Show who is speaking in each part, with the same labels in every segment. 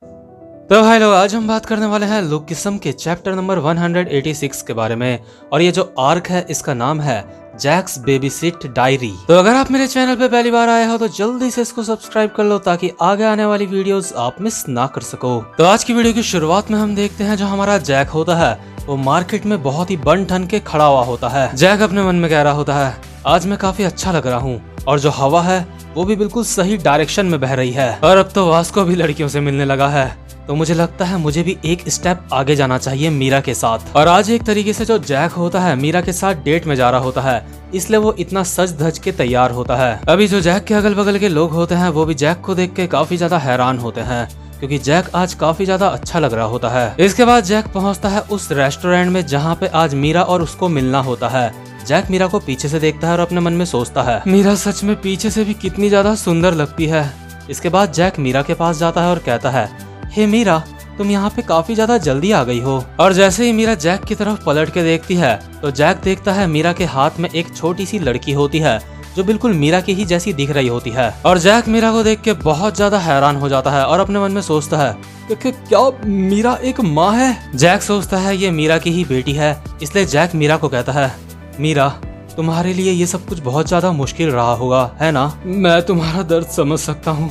Speaker 1: तो भाई लोग, आज हम बात करने वाले हैं लुक किस्म के चैप्टर नंबर 186 के बारे में। और ये जो आर्क है इसका नाम है जैक्स बेबीसिट डायरी। तो अगर आप मेरे चैनल पे पहली बार आए हो तो जल्दी से इसको सब्सक्राइब कर लो ताकि आगे आने वाली वीडियोस आप मिस ना कर सको। तो आज की वीडियो की शुरुआत में हम देखते हैं जो हमारा जैक होता है वो मार्केट में बहुत ही बन ठन के खड़ा हुआ होता है। जैक अपने मन में कह रहा होता है, आज मैं काफी अच्छा लग रहा हूँ और जो हवा है वो भी बिल्कुल सही डायरेक्शन में बह रही है। और अब तो वास्को भी लड़कियों से मिलने लगा है, तो मुझे लगता है मुझे भी एक स्टेप आगे जाना चाहिए मीरा के साथ। और आज एक तरीके से जो जैक होता है मीरा के साथ डेट में जा रहा होता है, इसलिए वो इतना सज धज के तैयार होता है। अभी जो जैक के अगल बगल के लोग होते हैं वो भी जैक को देख के काफी ज्यादा हैरान होते हैं क्योंकि जैक आज काफी ज्यादा अच्छा लग रहा होता है। इसके बाद जैक पहुंचता है उस रेस्टोरेंट में जहाँ पे आज मीरा और उसको मिलना होता है। जैक मीरा को पीछे से देखता है और अपने मन में सोचता है, मीरा सच में पीछे से भी कितनी ज्यादा सुंदर लगती है। इसके बाद जैक मीरा के पास जाता है और कहता है, हे मीरा, तुम यहाँ पे काफी ज्यादा जल्दी आ गई हो। और जैसे ही मीरा जैक की तरफ पलट के देखती है तो जैक देखता है मीरा के हाथ में एक छोटी सी लड़की होती है जो बिल्कुल मीरा की ही जैसी दिख रही होती है। और जैक मीरा को देख के बहुत ज्यादा हैरान हो जाता है और अपने मन में सोचता है कि क्या मीरा एक माँ है। जैक सोचता है ये मीरा की ही बेटी है, इसलिए जैक मीरा को कहता है, मीरा, तुम्हारे लिए ये सब कुछ बहुत ज्यादा मुश्किल रहा होगा, है ना? मैं तुम्हारा दर्द समझ सकता हूँ,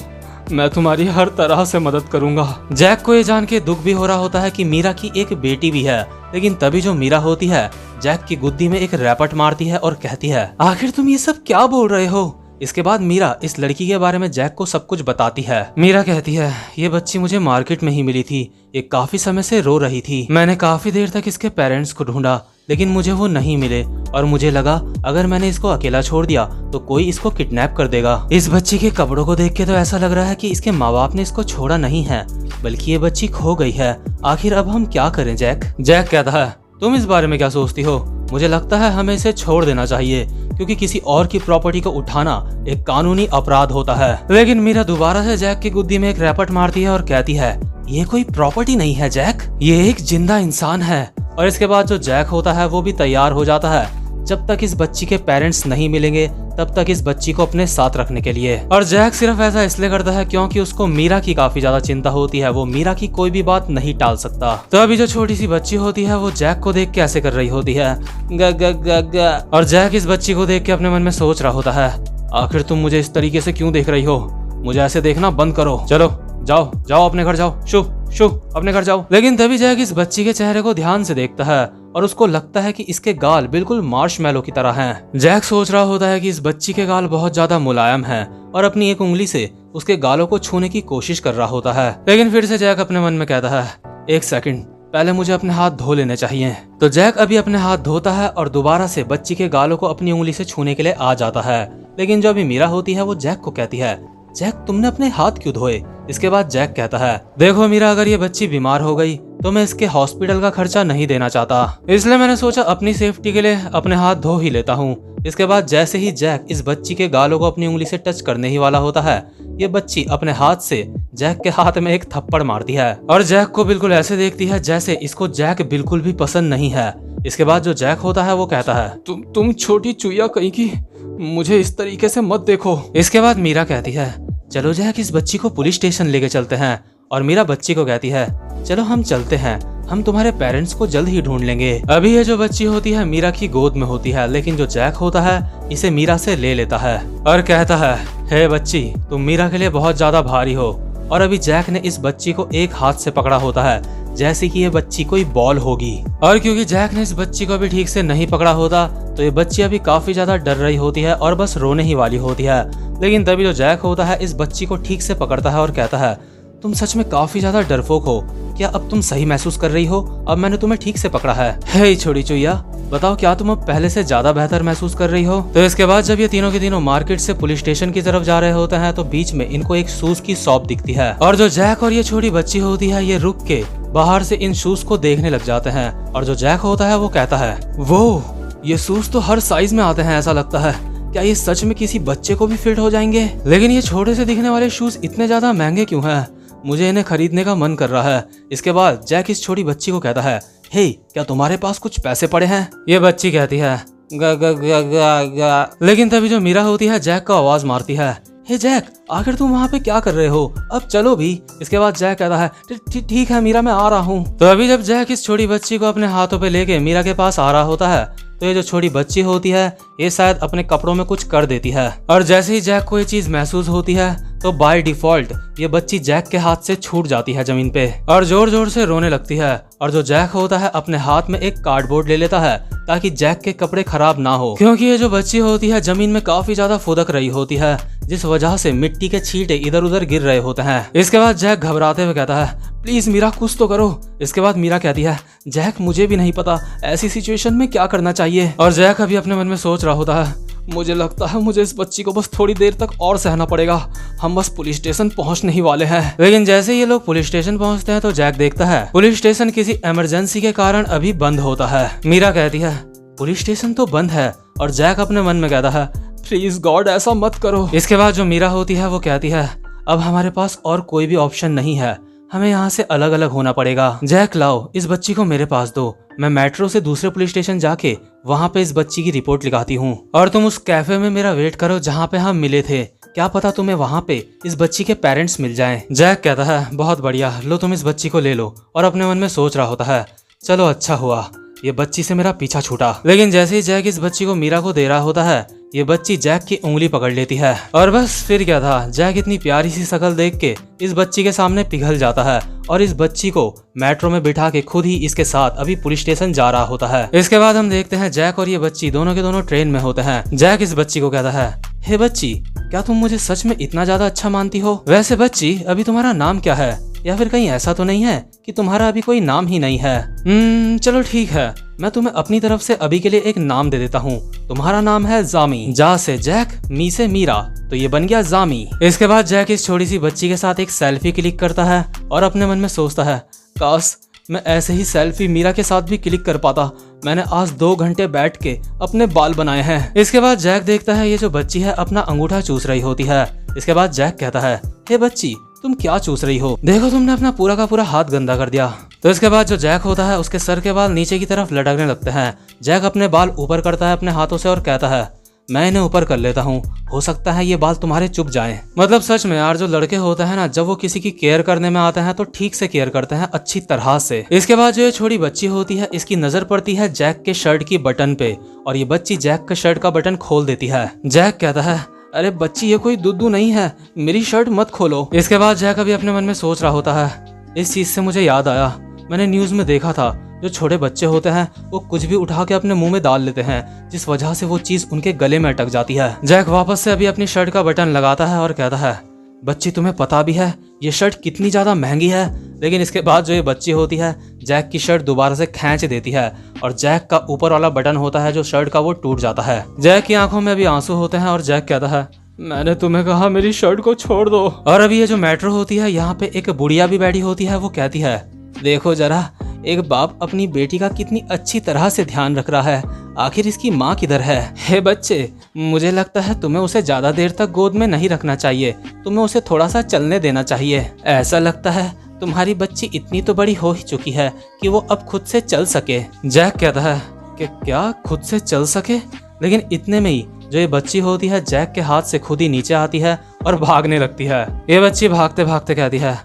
Speaker 1: मैं तुम्हारी हर तरह से मदद करूंगा। जैक को ये जान के दुख भी हो रहा होता है कि मीरा की एक बेटी भी है, लेकिन तभी जो मीरा होती है जैक की गुद्दी में एक रैपट मारती है और कहती है, आखिर तुम ये सब क्या बोल रहे हो? इसके बाद मीरा इस लड़की के बारे में जैक को सब कुछ बताती है। मीरा कहती है, ये बच्ची मुझे मार्केट में ही मिली थी, ये काफी समय से रो रही थी। मैंने काफी देर तक इसके पेरेंट्स को ढूंढा लेकिन मुझे वो नहीं मिले और मुझे लगा अगर मैंने इसको अकेला छोड़ दिया तो कोई इसको किडनैप कर देगा। इस बच्ची के कपड़ों को देख के तो ऐसा लग रहा है कि इसके माँ बाप ने इसको छोड़ा नहीं है बल्कि ये बच्ची खो गई है। आखिर अब हम क्या करें जैक? जैक कहता है, तुम इस बारे में क्या सोचती हो? मुझे लगता है हमें इसे छोड़ देना चाहिए क्योंकि किसी और की प्रॉपर्टी को उठाना एक कानूनी अपराध होता है। लेकिन मीरा दोबारा से जैक की गुद्दी में एक रैपट मारती है और कहती है, ये कोई प्रॉपर्टी नहीं है जैक, ये एक जिंदा इंसान है। और इसके बाद जो जैक होता है वो भी तैयार हो जाता है जब तक इस बच्ची के पेरेंट्स नहीं मिलेंगे तब तक इस बच्ची को अपने साथ रखने के लिए। और जैक सिर्फ ऐसा इसलिए करता है क्योंकि उसको मीरा की काफी ज्यादा चिंता होती है, वो मीरा की कोई भी बात नहीं टाल सकता। तो अभी जो छोटी सी बच्ची होती है वो जैक को देख के ऐसे कर रही होती है, ग ग ग ग। और जैक इस बच्ची को देख के अपने मन में सोच रहा होता है, आखिर तुम मुझे इस तरीके से क्यों देख रही हो? मुझे ऐसे देखना बंद करो, चलो जाओ जाओ अपने घर जाओ, शुभ शुभ अपने घर जाओ। लेकिन तभी जैक इस बच्ची के चेहरे को ध्यान से देखता है और उसको लगता है कि इसके गाल बिल्कुल मार्शमैलो की तरह हैं। जैक सोच रहा होता है कि इस बच्ची के गाल बहुत ज्यादा मुलायम हैं और अपनी एक उंगली से उसके गालों को छूने की कोशिश कर रहा होता है। लेकिन फिर से जैक अपने मन में कहता है, एक सेकंड, पहले मुझे अपने हाथ धो लेने चाहिए। तो जैक अभी अपने हाथ धोता है और दोबारा से बच्ची के गालों को अपनी उंगली से छूने के लिए आ जाता है। लेकिन जो अभी मीरा होती है वो जैक को कहती है, जैक तुमने अपने हाथ क्यों धोए? इसके बाद जैक कहता है, देखो मीरा, अगर ये बच्ची बीमार हो गई तो मैं इसके हॉस्पिटल का खर्चा नहीं देना चाहता, इसलिए मैंने सोचा अपनी सेफ्टी के लिए अपने हाथ धो ही लेता हूँ। इसके बाद जैसे ही जैक इस बच्ची के गालों को अपनी उंगली से टच करने ही वाला होता है, ये बच्ची अपने हाथ से जैक के हाथ में एक थप्पड़ मारती है और जैक को बिल्कुल ऐसे देखती है जैसे इसको जैक बिल्कुल भी पसंद नहीं है। इसके बाद जो जैक होता है वो कहता है, तुम छोटी चुईया कहीं की, मुझे इस तरीके से मत देखो। इसके बाद मीरा कहती है, चलो जैक इस बच्ची को पुलिस स्टेशन लेके चलते हैं। और मीरा बच्ची को कहती है, चलो हम चलते हैं, हम तुम्हारे पेरेंट्स को जल्द ही ढूंढ लेंगे। अभी ये जो बच्ची होती है मीरा की गोद में होती है, लेकिन जो जैक होता है इसे मीरा से ले लेता है और कहता है, हे बच्ची, तुम मीरा के लिए बहुत ज्यादा भारी हो। और अभी जैक ने इस बच्ची को एक हाथ से पकड़ा होता है जैसे कि ये बच्ची कोई बॉल होगी। और क्योंकि जैक ने इस बच्ची को अभी ठीक से नहीं पकड़ा होता तो ये बच्ची अभी काफी ज्यादा डर रही होती है और बस रोने ही वाली होती है। लेकिन तभी जो जैक होता है इस बच्ची को ठीक से पकड़ता है और कहता है, तुम सच में काफी ज्यादा डरपोक हो, क्या अब तुम सही महसूस कर रही हो? अब मैंने तुम्हें ठीक से पकड़ा है। हे छोटी चुईया, बताओ क्या तुम अब पहले से ज्यादा बेहतर महसूस कर रही हो? तो इसके बाद जब ये तीनों के तीनों मार्केट से पुलिस स्टेशन की तरफ जा रहे होते हैं तो बीच में इनको एक शूज की शॉप दिखती है और जो जैक और ये छोटी बच्ची होती है ये रुक के बाहर से इन शूज को देखने लग जाते हैं। और जो जैक होता है वो कहता है, वो ये शूज तो हर साइज में आते हैं, ऐसा लगता है क्या ये सच में किसी बच्चे को भी फिट हो जाएंगे? लेकिन ये छोटे से दिखने वाले शूज इतने ज्यादा महंगे क्यों हैं? मुझे इन्हें खरीदने का मन कर रहा है। इसके बाद जैक इस छोटी बच्ची को कहता है, हे क्या तुम्हारे पास कुछ पैसे पड़े हैं? ये बच्ची कहती है, ग ग ग ग ग। लेकिन तभी जो मीरा होती है जैक को आवाज मारती है, हे जैक, आखिर तुम वहाँ पे क्या कर रहे हो? अब चलो भी। इसके बाद जैक कहता है ठीक है मीरा, मैं आ रहा हूँ। तो अभी जब जैक इस छोटी बच्ची को अपने हाथों पे लेके मीरा के पास आ रहा होता है तो ये जो छोटी बच्ची होती है ये शायद अपने कपड़ों में कुछ कर देती है, और जैसे ही जैक को ये चीज महसूस होती है तो बाय डिफॉल्ट ये बच्ची जैक के हाथ से छूट जाती है जमीन पे और जोर जोर से रोने लगती है। और जो जैक होता है अपने हाथ में एक कार्डबोर्ड ले लेता है ताकि जैक के कपड़े खराब ना हो, क्योंकि ये जो बच्ची होती है जमीन में काफी ज्यादा फुदक रही होती है जिस वजह से मिट्टी के छींटे इधर उधर गिर रहे होते हैं। इसके बाद जैक घबराते हुए कहता है प्लीज मीरा कुछ तो करो। इसके बाद मीरा कहती है जैक मुझे भी नहीं पता ऐसी सिचुएशन में क्या करना चाहिए। और जैक अभी अपने मन में सोच रहा होता है मुझे लगता है मुझे इस बच्ची को बस थोड़ी देर तक और सहना पड़ेगा, हम बस पुलिस स्टेशन पहुंचने ही वाले हैं। लेकिन जैसे ये लोग पुलिस स्टेशन पहुंचते हैं तो जैक देखता है पुलिस स्टेशन किसी इमरजेंसी के कारण अभी बंद होता है। मीरा कहती है पुलिस स्टेशन तो बंद है, और जैक अपने मन में कहता है प्लीज गॉड ऐसा मत करो। इसके बाद जो मीरा होती है वो कहती है अब हमारे पास और कोई भी ऑप्शन नहीं है, हमें यहाँ से अलग अलग होना पड़ेगा। जैक लाओ इस बच्ची को मेरे पास दो, मैं मेट्रो से दूसरे पुलिस स्टेशन जाके वहाँ पे इस बच्ची की रिपोर्ट लिखाती हूँ, और तुम उस कैफे में मेरा वेट करो जहाँ पे हम मिले थे, क्या पता तुम्हें वहाँ पे इस बच्ची के पेरेंट्स मिल जाएं। जैक कहता है बहुत बढ़िया, लो तुम इस बच्ची को ले लो, और अपने मन में सोच रहा होता है चलो अच्छा हुआ ये बच्ची से मेरा पीछा छूटा। लेकिन जैसे ही जैक इस बच्ची को मीरा को दे रहा होता है ये बच्ची जैक की उंगली पकड़ लेती है, और बस फिर क्या था, जैक इतनी प्यारी सी शक्ल देख के इस बच्ची के सामने पिघल जाता है और इस बच्ची को मेट्रो में बिठा के खुद ही इसके साथ अभी पुलिस स्टेशन जा रहा होता है। इसके बाद हम देखते हैं जैक और ये बच्ची दोनों के दोनों ट्रेन में होते हैं। जैक इस बच्ची को कहता है हे बच्ची, क्या तुम मुझे सच में इतना ज्यादा अच्छा मानती हो? वैसे बच्ची अभी तुम्हारा नाम क्या है, या फिर कहीं ऐसा तो नहीं है कि तुम्हारा अभी कोई नाम ही नहीं है? चलो ठीक है, मैं तुम्हें अपनी तरफ से अभी के लिए एक नाम दे देता हूँ, तुम्हारा नाम है जामी। जा से जैक, मी से मीरा, तो ये बन गया जामी। इसके बाद जैक इस छोटी सी बच्ची के साथ एक सेल्फी क्लिक करता है और अपने मन में सोचता है काश मैं ऐसे ही सेल्फी मीरा के साथ भी क्लिक कर पाता, मैंने आज 2 घंटे बैठ के अपने बाल बनाए हैं। इसके बाद जैक देखता है ये जो बच्ची है अपना अंगूठा चूस रही होती है। इसके बाद जैक कहता है हे बच्ची, तुम क्या चूस रही हो? देखो तुमने अपना पूरा का पूरा हाथ गंदा कर दिया। तो इसके बाद जो जैक होता है उसके सर के बाल नीचे की तरफ लटकने लगते हैं। जैक अपने बाल ऊपर करता है अपने हाथों से और कहता है मैं इन्हें ऊपर कर लेता हूँ, हो सकता है ये बाल तुम्हारे चुप जाएं। मतलब सच में यार, जो लड़के होते हैं ना, जब वो किसी की केयर करने में आते हैं तो ठीक से केयर करते हैं, अच्छी तरह से। इसके बाद जो ये छोटी बच्ची होती है इसकी नजर पड़ती है जैक के शर्ट की बटन पे, और ये बच्ची जैक के शर्ट का बटन खोल देती है। जैक कहता है अरे बच्ची ये कोई दुद्दू नहीं है, मेरी शर्ट मत खोलो। इसके बाद जैक अभी अपने मन में सोच रहा होता है इस चीज से मुझे याद आया, मैंने न्यूज में देखा था जो छोटे बच्चे होते हैं वो कुछ भी उठा के अपने मुंह में डाल लेते हैं, जिस वजह से वो चीज उनके गले में अटक जाती है। जैक वापस से अभी अपनी शर्ट का बटन लगाता है और कहता है बच्ची तुम्हें पता भी है ये शर्ट कितनी ज्यादा महंगी है? लेकिन इसके बाद जो ये बच्ची होती है जैक की शर्ट दोबारा से खींच देती है और जैक का ऊपर वाला बटन होता है जो शर्ट का वो टूट जाता है। जैक की आंखों में अभी आंसू होते हैं और जैक कहता है मैंने तुम्हें कहा मेरी शर्ट को छोड़ दो। और अभी ये जो मेट्रो होती है यहाँ पे एक बुढ़िया भी बैठी होती है, वो कहती है देखो जरा, एक बाप अपनी बेटी का कितनी अच्छी तरह से ध्यान रख रहा है, आखिर इसकी माँ किधर है? हे बच्चे, मुझे लगता है तुम्हें उसे ज्यादा देर तक गोद में नहीं रखना चाहिए, तुम्हें उसे थोड़ा सा चलने देना चाहिए। ऐसा लगता है तुम्हारी बच्ची इतनी तो बड़ी हो ही चुकी है कि वो अब खुद से चल सके। जैक कहता है कि क्या खुद से चल सके? लेकिन इतने में ही जो ये बच्ची होती है जैक के हाथ से खुद ही नीचे आती है और भागने लगती है। ये बच्ची भागते भागते कहती है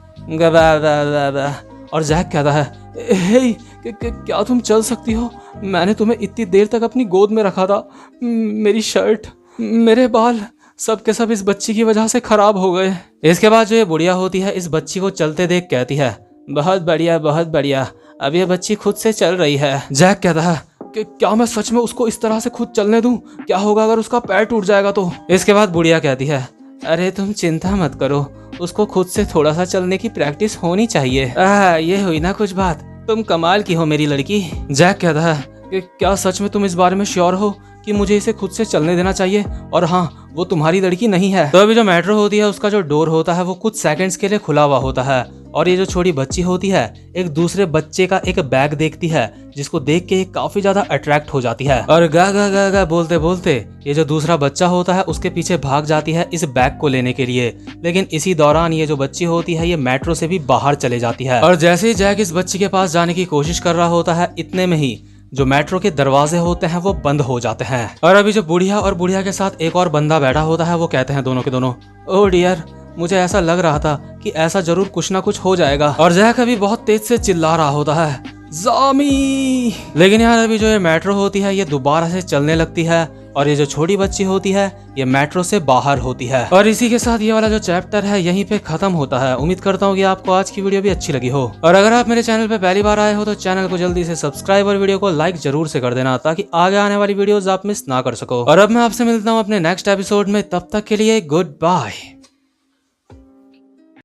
Speaker 1: और जैक कहता है हे क्या तुम चल सकती हो? मैंने तुम्हें इतनी देर तक अपनी गोद में रखा था, मेरी शर्ट, मेरे बाल, सब के सब इस बच्ची की वजह से खराब हो गए। इसके बाद जो ये बुढ़िया होती है इस बच्ची को चलते देख कहती है बहुत बढ़िया बहुत बढ़िया, अब ये बच्ची खुद से चल रही है। जैक कहता है कि क्या मैं सच में उसको इस तरह से खुद चलने दूं? क्या होगा अगर उसका पैर टूट जाएगा तो? इसके बाद बुढ़िया कहती है अरे तुम चिंता मत करो, उसको खुद से थोड़ा सा चलने की प्रैक्टिस होनी चाहिए। ये हुई ना कुछ बात, तुम कमाल की हो मेरी लड़की। जैक कहता है कि क्या सच में तुम इस बारे में श्योर हो कि मुझे इसे खुद से चलने देना चाहिए? और हाँ, वो तुम्हारी लड़की नहीं है। तो अभी जो मेट्रो होती है उसका जो डोर होता है वो कुछ सेकंड्स के लिए खुला हुआ होता है, और ये जो छोटी बच्ची होती है एक दूसरे बच्चे का एक बैग देखती है जिसको देख के काफी ज्यादा अट्रैक्ट हो जाती है, और गा गा गा गा बोलते बोलते ये जो दूसरा बच्चा होता है उसके पीछे भाग जाती है इस बैग को लेने के लिए। लेकिन इसी दौरान ये जो बच्ची होती है ये मेट्रो से भी बाहर चले जाती है, और जैसे ही जैक इस बच्ची के पास जाने की कोशिश कर रहा होता है इतने में ही जो मेट्रो के दरवाजे होते हैं वो बंद हो जाते हैं। और अभी जो बुढ़िया और बुढ़िया के साथ एक और बंदा बैठा होता है वो कहते हैं दोनों के दोनों, ओ डियर, मुझे ऐसा लग रहा था कि ऐसा जरूर कुछ ना कुछ हो जाएगा। और जैक अभी बहुत तेज से चिल्ला रहा होता है, ज़ॉमी। लेकिन यार अभी जो ये मेट्रो होती है ये दोबारा से चलने लगती है और ये जो छोटी बच्ची होती है ये मेट्रो से बाहर होती है। और इसी के साथ ये वाला जो चैप्टर है यहीं पे खत्म होता है। उम्मीद करता हूँ कि आपको आज की वीडियो भी अच्छी लगी हो। और अगर आप मेरे चैनल पे पहली बार आए हो तो चैनल को जल्दी से सब्सक्राइब और वीडियो को लाइक जरूर से कर देना ताकि आगे आने वाली वीडियोस आप मिस ना कर सको। और अब मैं आपसे मिलता हूँ अपने नेक्स्ट एपिसोड में, तब तक के लिए गुड बाय।